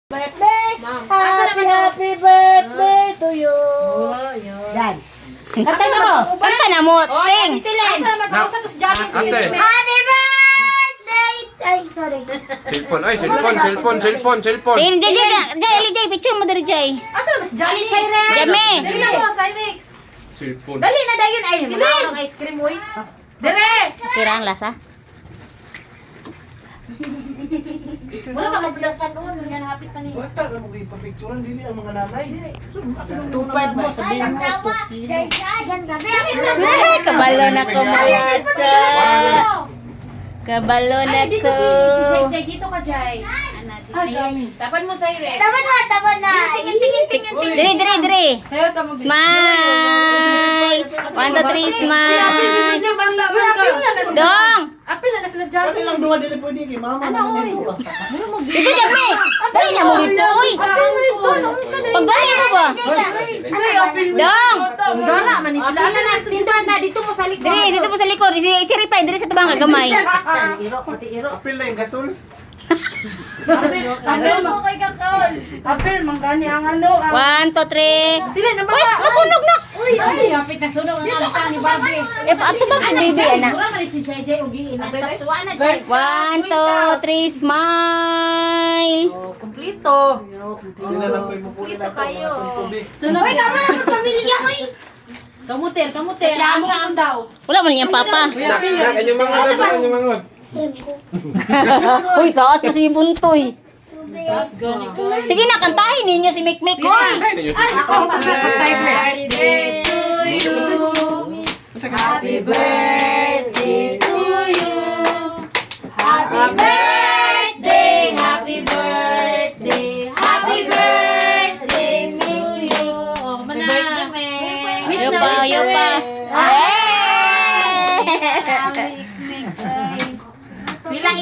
Birthday! Happy birthday to you! Yan. Kanta na mo! Kanta na mo, Ting! Asa naman pa sa jamming si Ate. Happy birthday! Ay, sorry. Cellphone, ay, cellphone. Sige, Jay, picture mo dari Jay. Asa naman si Jolly Cyrix? Jame! Dali na mo, Cyrix! Cellphone. Dali na dayon ay mga ng ice cream oy. Dire! Tira ang lasa. Wala ka mag-vlog ka noon, yan hapit ka niya. Bata ka mo ipapicturean dili ang mga nanay. Tupad mo Ay, ang tawa. Jay, yan gabi. Kabalo na ko mga sa. Kabalo na Ay, dito ko. si Jay, dito ka Jay. Ah, Jay. Tapan mo Cyrix. Tapan na. Dire. Sayo sa mo. Smile! 1, 2, 3, smile! Dong! Apil na sila Kani Jolly. lang duha dili pwede kay mama Ano, naman oy? dito. Dito, Jame! Dali na mo dito, oy! Apil mo dito, unsa dali. Pagdali mo ba? Ay, apil mo. Dong! Gara man ni sila. Ano na tindahan na dito mo sa likod. Dire, dito po sa likod. Si Ripay, dire sa tabang kagamay. Apil na yung gasol. Ano mo kay Kakol? Apil manggani ang ano. 1, 2, 3. Dili na ba? Uy, masunog na! Uy, ay, hapit na sunog ang alita ni Barbie. Ato ba ang baby, anak? Wala man si JJ ugi ina-stop tuwa na Jay. 1, 2, 3, smile! Oh, kumpleto. Sila lang po ipupuli na ito mga suntubig. Sunog. Uy, kamo na pamilya ko. Kamuter. Asa daw. Wala man niyang papa. Anyong mga. Uy, taas pa si Buntoy. Let's go Nicole. Sige na, kantahin ninyo si Mikmik. Hoy! Happy birthday to you. Happy birthday to you. Happy birthday, happy birthday, happy birthday to you. Oh, mana. Wish Ayaw na, pa, wish ayaw na. pa. Bilang